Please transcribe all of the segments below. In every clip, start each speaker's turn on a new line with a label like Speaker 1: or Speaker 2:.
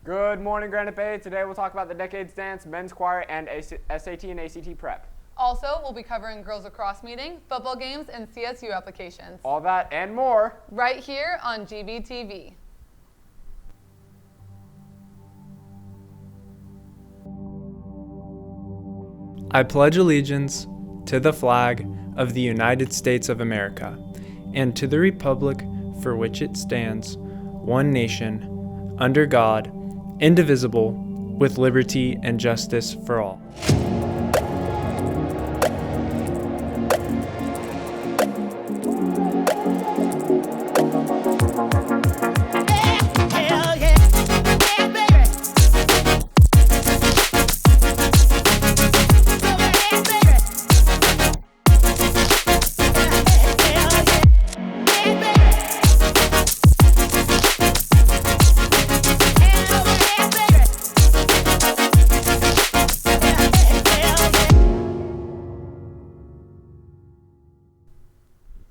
Speaker 1: Good morning, Granite Bay. Today we'll talk about the Decades Dance, men's choir, and SAT and ACT prep.
Speaker 2: Also, we'll be covering girls lacrosse meeting, football games, and CSU applications.
Speaker 1: All that and more.
Speaker 2: Right here on GBTV.
Speaker 3: I pledge allegiance to the flag of the United States of America and to the republic for which it stands, one nation, under God, indivisible, with liberty and justice for all.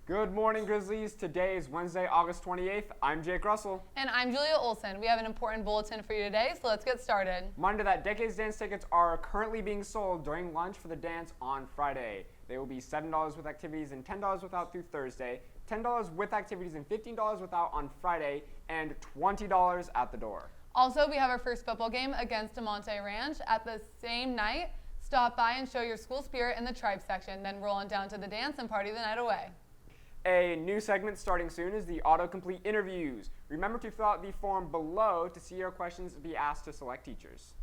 Speaker 1: Good morning, Grizzlies. Today is Wednesday, August 28th. I'm Jake Russell.
Speaker 2: And I'm Julia Olson. We have an important bulletin for you today, so let's get started.
Speaker 1: Reminder that Decades Dance tickets are currently being sold during lunch for the dance on Friday. They will be $7 with activities and $10 without through Thursday, $10 with activities and $15 without on Friday, and $20 at the door.
Speaker 2: Also, we have our first football game against DeMonte Ranch at the same night. Stop by and show your school spirit in the tribe section, then roll on down to the dance and party the night away.
Speaker 1: A new segment starting soon is the autocomplete interviews. Remember to fill out the form below to see your questions be asked to select teachers.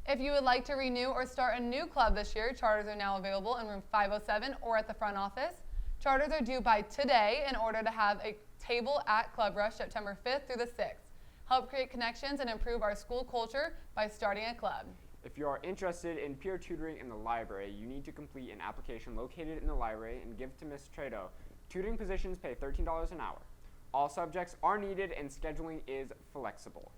Speaker 2: If you would like to renew or start a new club this year, charters are now available in room 507 or at the front office. Charters are due by today in order to have a table at Club Rush September 5th through the 6th. Help create connections and improve our school culture by starting a club.
Speaker 1: If you are interested in peer tutoring in the library, you need to complete an application located in the library and give to Ms. Trado. Tutoring positions pay $13 an hour. All subjects are needed and scheduling is flexible.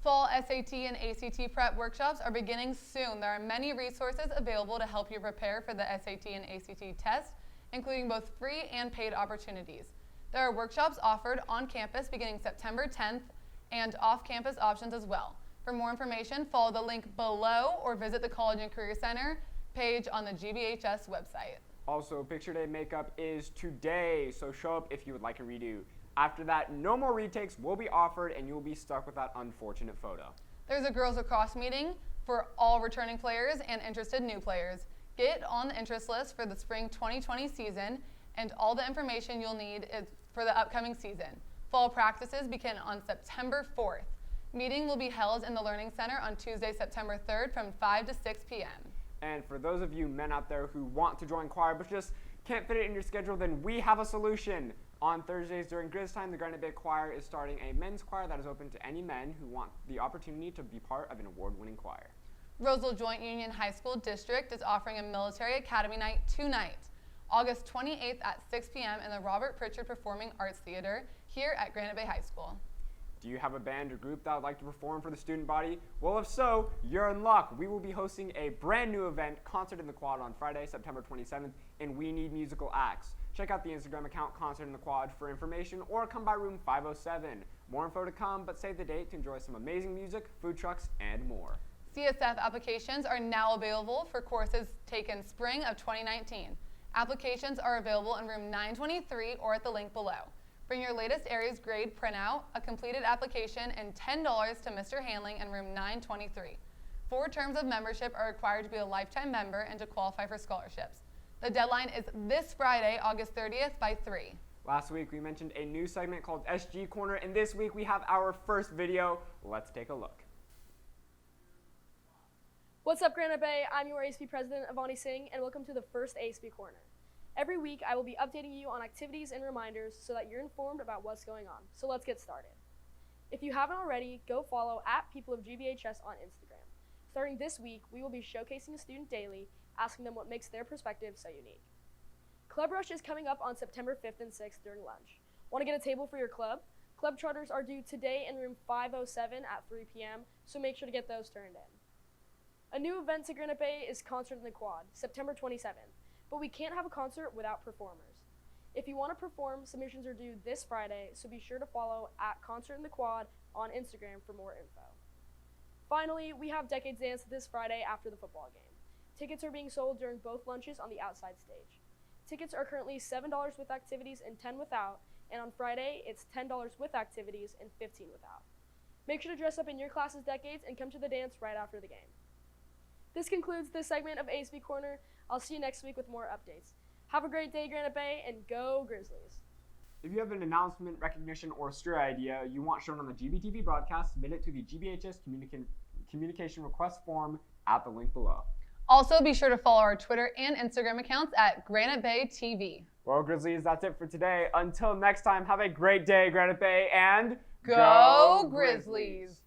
Speaker 2: Fall SAT and ACT prep workshops are beginning soon. There are many resources available to help you prepare for the SAT and ACT tests, including both free and paid opportunities. There are workshops offered on campus beginning September 10th and off-campus options as well. For more information, follow the link below or visit the College and Career Center page on the GBHS website.
Speaker 1: Also, picture day makeup is today, so show up if you would like a redo. After that, no more retakes will be offered and you will be stuck with that unfortunate photo.
Speaker 2: There's a girls lacrosse meeting for all returning players and interested new players. Get on the interest list for the spring 2020 season, and all the information you'll need is for the upcoming season. Fall practices begin on September 4th. Meeting will be held in the Learning Center on Tuesday, September 3rd from 5 to 6 p.m.
Speaker 1: And for those of you men out there who want to join choir but just can't fit it in your schedule, then we have a solution. On Thursdays during Grizz time, the Granite Bay Choir is starting a men's choir that is open to any men who want the opportunity to be part of an award-winning choir.
Speaker 2: Roseville Joint Union High School District is offering a military academy night tonight, August 28th at 6 p.m. in the Robert Pritchard Performing Arts Theater here at Granite Bay High School.
Speaker 1: Do you have a band or group that would like to perform for the student body? Well, if so, you're in luck. We will be hosting a brand new event, Concert in the Quad, on Friday, September 27th, and we need musical acts. Check out the Instagram account, Concert in the Quad, for information, or come by room 507. More info to come, but save the date to enjoy some amazing music, food trucks, and more.
Speaker 2: CSF applications are now available for courses taken spring of 2019. Applications are available in room 923 or at the link below. Bring your latest area's grade printout, a completed application, and $10 to Mr. Handling in room 923. 4 terms of membership are required to be a lifetime member and to qualify for scholarships. The deadline is this Friday, August 30th by 3.
Speaker 1: Last week we mentioned a new segment called SG Corner, and this week we have our first video. Let's take a look.
Speaker 4: What's up, Granite Bay? I'm your ASB President, Avani Singh, and welcome to the first ASB Corner. Every week, I will be updating you on activities and reminders so that you're informed about what's going on. So let's get started. If you haven't already, go follow @PeopleOfGBHS on Instagram. Starting this week, we will be showcasing a student daily, asking them what makes their perspective so unique. Club Rush is coming up on September 5th and 6th during lunch. Want to get a table for your club? Club charters are due today in room 507 at 3 p.m., so make sure to get those turned in. A new event to Granite Bay is Concert in the Quad, September 27th. But we can't have a concert without performers. If you want to perform, submissions are due this Friday, so be sure to follow @ConcertInTheQuad on Instagram for more info. Finally, we have Decades Dance this Friday after the football game. Tickets are being sold during both lunches on the outside stage. Tickets are currently $7 with activities and $10 without, and on Friday, it's $10 with activities and $15 without. Make sure to dress up in your class's decades and come to the dance right after the game. This concludes this segment of ASB Corner. I'll see you next week with more updates. Have a great day, Granite Bay, and go Grizzlies!
Speaker 1: If you have an announcement, recognition, or story idea you want shown on the GBTV broadcast, submit it to the GBHS communication request form at the link below.
Speaker 2: Also, be sure to follow our Twitter and Instagram accounts at Granite Bay TV.
Speaker 1: Well, Grizzlies, that's it for today. Until next time, have a great day, Granite Bay, and
Speaker 2: Go Grizzlies!